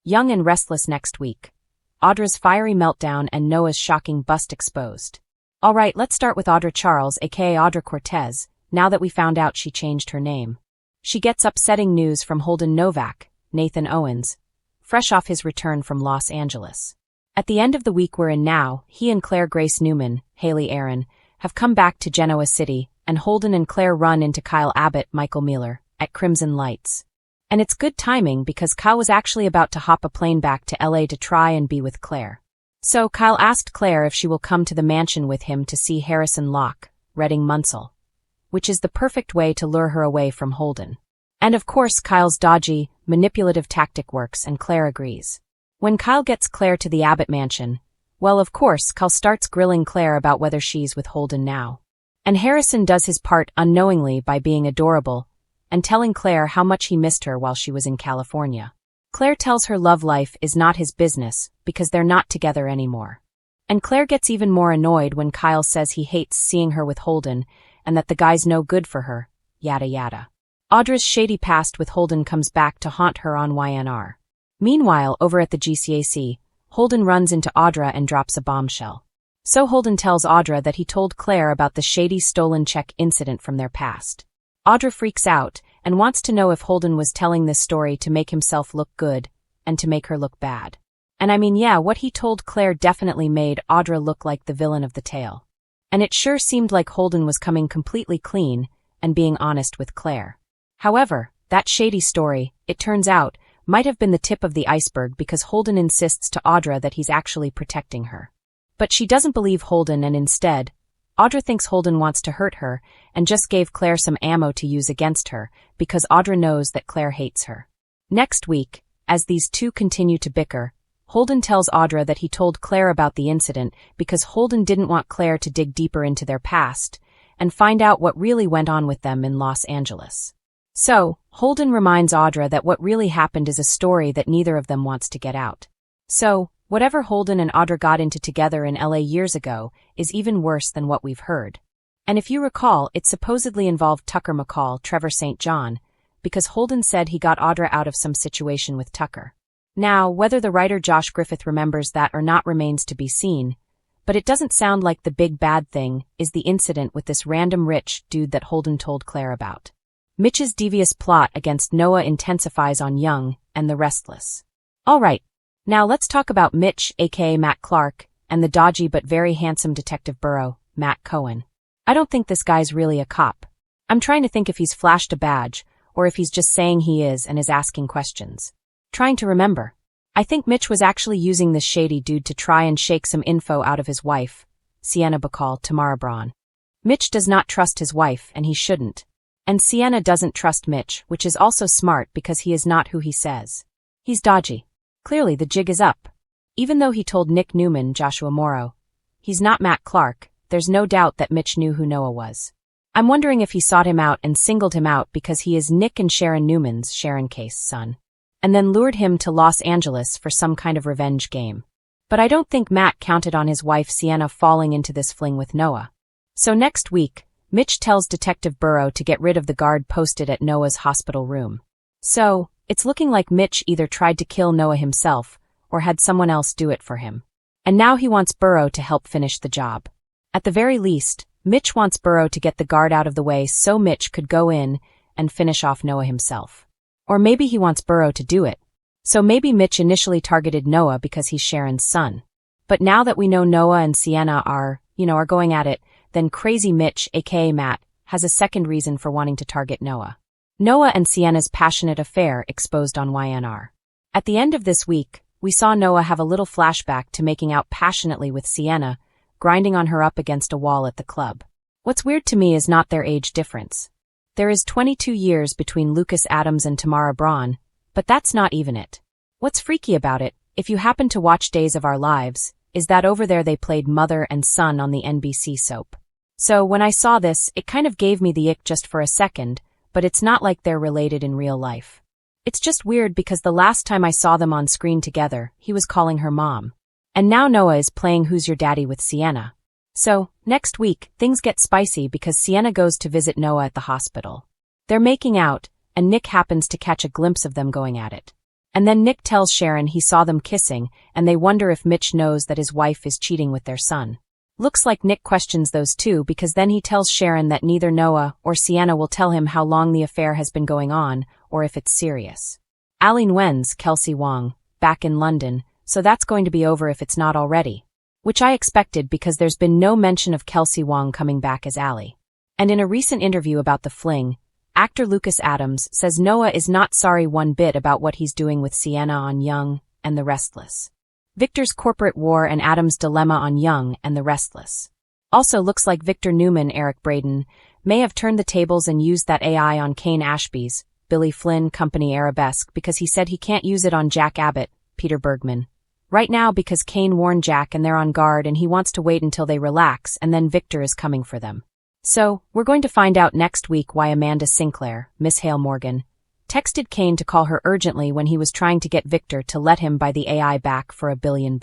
Young and Restless next week. Audra's fiery meltdown and Noah's shocking bust exposed. Alright, let's start with Audra Charles, aka Audra Cortez, now that we found out she changed her name. She gets upsetting news from Holden Novak, Nathan Owens, fresh off his return from Los Angeles. At the end of the week we're in now, he and Claire Grace Newman, Haley Aaron, have come back to Genoa City, and Holden and Claire run into Kyle Abbott, Michael Mealer, at Crimson Lights. And it's good timing because Kyle was actually about to hop a plane back to LA to try and be with Claire. So Kyle asked Claire if she will come to the mansion with him to see Harrison Locke, Redding Munsell, which is the perfect way to lure her away from Holden. And of course Kyle's dodgy, manipulative tactic works and Claire agrees. When Kyle gets Claire to the Abbott mansion, well of course Kyle starts grilling Claire about whether she's with Holden now. And Harrison does his part unknowingly by being adorable and telling Claire how much he missed her while she was in California. Claire tells her love life is not his business because they're not together anymore. And Claire gets even more annoyed when Kyle says he hates seeing her with Holden and that the guy's no good for her, yada yada. Audra's shady past with Holden comes back to haunt her on YNR. Meanwhile, over at the GCAC, Holden runs into Audra and drops a bombshell. So Holden tells Audra that he told Claire about the shady stolen check incident from their past. Audra freaks out and wants to know if Holden was telling this story to make himself look good and to make her look bad. And I mean, yeah, what he told Claire definitely made Audra look like the villain of the tale. And it sure seemed like Holden was coming completely clean and being honest with Claire. However, that shady story, it turns out, might have been the tip of the iceberg because Holden insists to Audra that he's actually protecting her. But she doesn't believe Holden and instead, Audra thinks Holden wants to hurt her and just gave Claire some ammo to use against her because Audra knows that Claire hates her. Next week, as these two continue to bicker, Holden tells Audra that he told Claire about the incident because Holden didn't want Claire to dig deeper into their past and find out what really went on with them in Los Angeles. So, Holden reminds Audra that what really happened is a story that neither of them wants to get out. So, whatever Holden and Audra got into together in LA years ago is even worse than what we've heard. And if you recall, it supposedly involved Tucker McCall, Trevor St. John, because Holden said he got Audra out of some situation with Tucker. Now, whether the writer Josh Griffith remembers that or not remains to be seen, but it doesn't sound like the big bad thing is the incident with this random rich dude that Holden told Claire about. Mitch's devious plot against Noah intensifies on Young and the Restless. Alright, now let's talk about Mitch, aka Matt Clark, and the dodgy but very handsome Detective Burrow, Matt Cohen. I don't think this guy's really a cop. I'm trying to think if he's flashed a badge, or if he's just saying he is and is asking questions. Trying to remember. I think Mitch was actually using this shady dude to try and shake some info out of his wife, Sienna Bacall, Tamara Braun. Mitch does not trust his wife, and he shouldn't. And Sienna doesn't trust Mitch, which is also smart because he is not who he says. He's dodgy. Clearly the jig is up. Even though he told Nick Newman, Joshua Morrow, he's not Matt Clark, there's no doubt that Mitch knew who Noah was. I'm wondering if he sought him out and singled him out because he is Nick and Sharon Newman's, Sharon Case's son, and then lured him to Los Angeles for some kind of revenge game. But I don't think Matt counted on his wife Sienna falling into this fling with Noah. So next week, Mitch tells Detective Burrow to get rid of the guard posted at Noah's hospital room. So, it's looking like Mitch either tried to kill Noah himself or had someone else do it for him. And now he wants Burrow to help finish the job. At the very least, Mitch wants Burrow to get the guard out of the way so Mitch could go in and finish off Noah himself. Or maybe he wants Burrow to do it. So maybe Mitch initially targeted Noah because he's Sharon's son. But now that we know Noah and Sienna are going at it, then Crazy Mitch, aka Matt, has a second reason for wanting to target Noah. Noah and Sienna's passionate affair exposed on YNR. At the end of this week, we saw Noah have a little flashback to making out passionately with Sienna, grinding on her up against a wall at the club. What's weird to me is not their age difference. There is 22 years between Lucas Adams and Tamara Braun, but that's not even it. What's freaky about it, if you happen to watch Days of Our Lives, is that over there they played mother and son on the NBC soap. So when I saw this, it kind of gave me the ick just for a second, but it's not like they're related in real life. It's just weird because the last time I saw them on screen together, he was calling her mom. And now Noah is playing Who's Your Daddy with Sienna. So, next week, things get spicy because Sienna goes to visit Noah at the hospital. They're making out, and Nick happens to catch a glimpse of them going at it. And then Nick tells Sharon he saw them kissing, and they wonder if Mitch knows that his wife is cheating with their son. Looks like Nick questions those two because then he tells Sharon that neither Noah or Sienna will tell him how long the affair has been going on or if it's serious. Ali Nguyen's Kelsey Wong, back in London, so that's going to be over if it's not already. Which I expected because there's been no mention of Kelsey Wong coming back as Ali. And in a recent interview about the fling, actor Lucas Adams says Noah is not sorry one bit about what he's doing with Sienna on Young and the Restless. Victor's corporate war and Adam's dilemma on Young and the Restless. Also looks like Victor Newman, Eric Braeden, may have turned the tables and used that AI on Kane Ashby's Billy Flynn Company Arabesque because he said he can't use it on Jack Abbott, Peter Bergman. Right now because Kane warned Jack and they're on guard and he wants to wait until they relax and then Victor is coming for them. So, we're going to find out next week why Amanda Sinclair, Miss Hale Morgan, texted Kane to call her urgently when he was trying to get Victor to let him buy the AI back for $1 billion.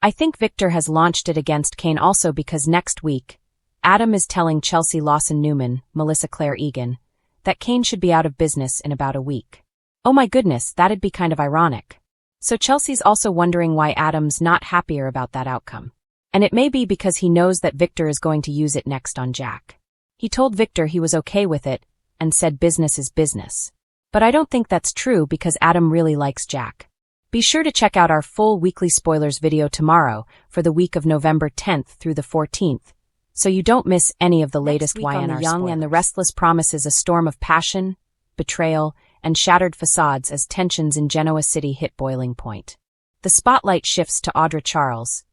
I think Victor has launched it against Kane also because next week, Adam is telling Chelsea Lawson Newman, Melissa Claire Egan, that Kane should be out of business in about a week. Oh my goodness, that'd be kind of ironic. So Chelsea's also wondering why Adam's not happier about that outcome. And it may be because he knows that Victor is going to use it next on Jack. He told Victor he was okay with it and said business is business. But I don't think that's true because Adam really likes Jack. Be sure to check out our full weekly spoilers video tomorrow for the week of November 10th through the 14th, so you don't miss any of the latest YNR Young spoilers. And the Restless promises a storm of passion, betrayal, and shattered facades as tensions in Genoa City hit boiling point. The spotlight shifts to Audra Charles,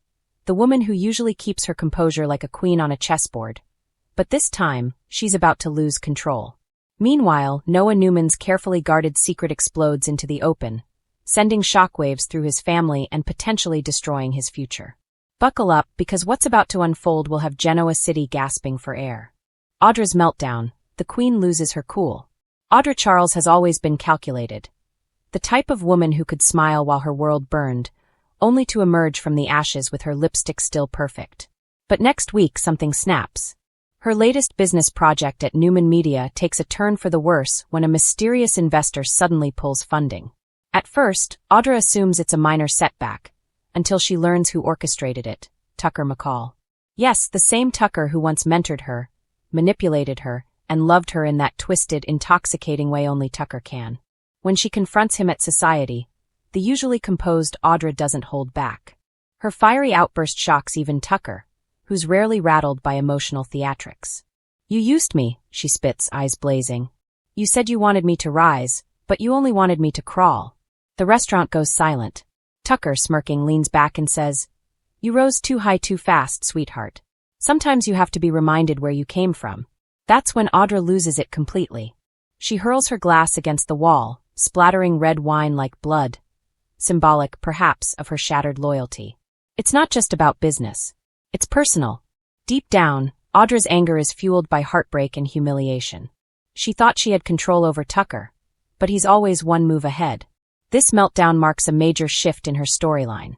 the woman who usually keeps her composure like a queen on a chessboard. But this time, she's about to lose control. Meanwhile, Noah Newman's carefully guarded secret explodes into the open, sending shockwaves through his family and potentially destroying his future. Buckle up because what's about to unfold will have Genoa City gasping for air. Audra's meltdown, the queen loses her cool. Audra Charles has always been calculated. The type of woman who could smile while her world burned, only to emerge from the ashes with her lipstick still perfect. But next week something snaps. Her latest business project at Newman Media takes a turn for the worse when a mysterious investor suddenly pulls funding. At first, Audra assumes it's a minor setback, until she learns who orchestrated it, Tucker McCall. Yes, the same Tucker who once mentored her, manipulated her, and loved her in that twisted, intoxicating way only Tucker can. When she confronts him at society, the usually composed Audra doesn't hold back. Her fiery outburst shocks even Tucker, who's rarely rattled by emotional theatrics. You used me, she spits, eyes blazing. You said you wanted me to rise, but you only wanted me to crawl. The restaurant goes silent. Tucker, smirking, leans back and says, You rose too high too fast, sweetheart. Sometimes you have to be reminded where you came from. That's when Audra loses it completely. She hurls her glass against the wall, splattering red wine like blood, symbolic, perhaps, of her shattered loyalty. It's not just about business. It's personal. Deep down, Audra's anger is fueled by heartbreak and humiliation. She thought she had control over Tucker, but he's always one move ahead. This meltdown marks a major shift in her storyline.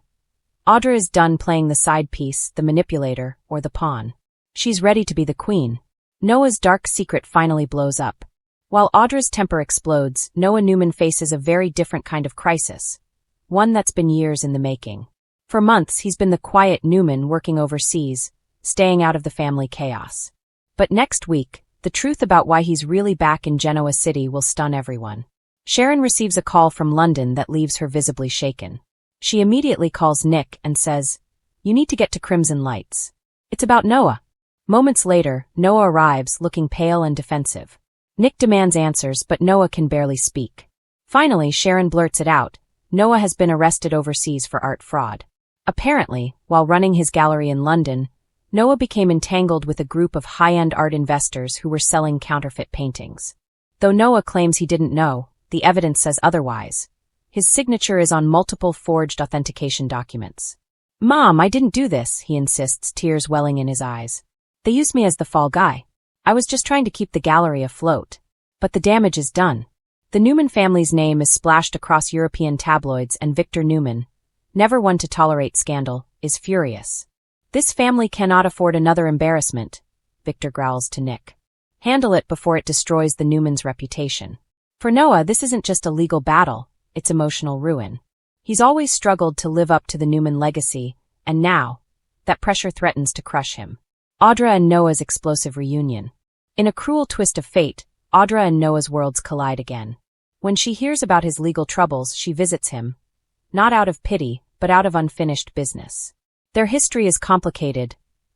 Audra is done playing the side piece, the manipulator, or the pawn. She's ready to be the queen. Noah's dark secret finally blows up. While Audra's temper explodes, Noah Newman faces a very different kind of crisis. One that's been years in the making. For months, he's been the quiet Newman working overseas, staying out of the family chaos. But next week, the truth about why he's really back in Genoa City will stun everyone. Sharon receives a call from London that leaves her visibly shaken. She immediately calls Nick and says, You need to get to Crimson Lights. It's about Noah. Moments later, Noah arrives, looking pale and defensive. Nick demands answers, but Noah can barely speak. Finally, Sharon blurts it out. Noah has been arrested overseas for art fraud. Apparently, while running his gallery in London, Noah became entangled with a group of high-end art investors who were selling counterfeit paintings. Though Noah claims he didn't know, the evidence says otherwise. His signature is on multiple forged authentication documents. Mom, I didn't do this, he insists, tears welling in his eyes. They used me as the fall guy. I was just trying to keep the gallery afloat. But the damage is done. The Newman family's name is splashed across European tabloids and Victor Newman, never one to tolerate scandal, is furious. This family cannot afford another embarrassment, Victor growls to Nick. Handle it before it destroys the Newman's reputation. For Noah, this isn't just a legal battle, it's emotional ruin. He's always struggled to live up to the Newman legacy, and now, that pressure threatens to crush him. Audra and Noah's explosive reunion. In a cruel twist of fate, Audra and Noah's worlds collide again. When she hears about his legal troubles, she visits him, not out of pity, but out of unfinished business. Their history is complicated: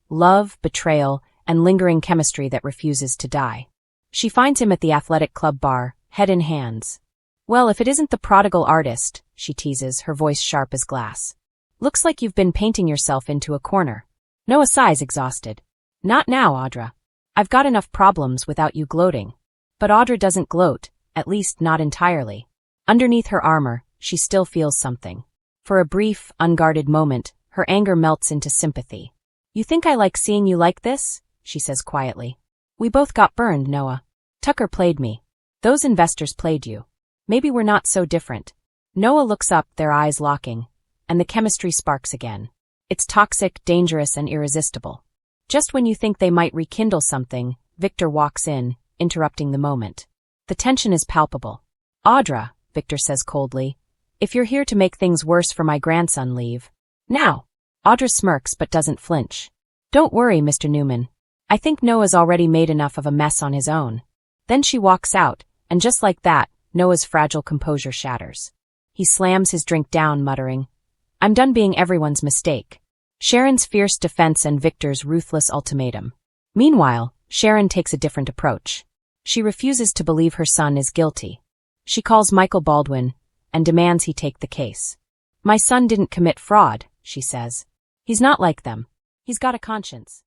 love, betrayal, and lingering chemistry that refuses to die. She finds him at the athletic club bar, head in hands. "Well, if it isn't the prodigal artist," she teases, her voice sharp as glass. "Looks like you've been painting yourself into a corner." Noah sighs, exhausted. "Not now, Audra. I've got enough problems without you gloating." But Audra doesn't gloat, at least not entirely. Underneath her armor, she still feels something. For a brief, unguarded moment, her anger melts into sympathy. "You think I like seeing you like this?" she says quietly. "We both got burned, Noah. Tucker played me. Those investors played you. Maybe we're not so different." Noah looks up, their eyes locking, and the chemistry sparks again. It's toxic, dangerous, and irresistible. Just when you think they might rekindle something, Victor walks in, interrupting the moment. The tension is palpable. "Audra," Victor says coldly, "if you're here to make things worse for my grandson, leave now." Audra smirks but doesn't flinch. "Don't worry, Mr. Newman. I think Noah's already made enough of a mess on his own." Then she walks out, and just like that, Noah's fragile composure shatters. He slams his drink down, muttering, "I'm done being everyone's mistake." Sharon's fierce defense and Victor's ruthless ultimatum. Meanwhile, Sharon takes a different approach. She refuses to believe her son is guilty. She calls Michael Baldwin and demands he take the case. "My son didn't commit fraud," she says. "He's not like them. He's got a conscience."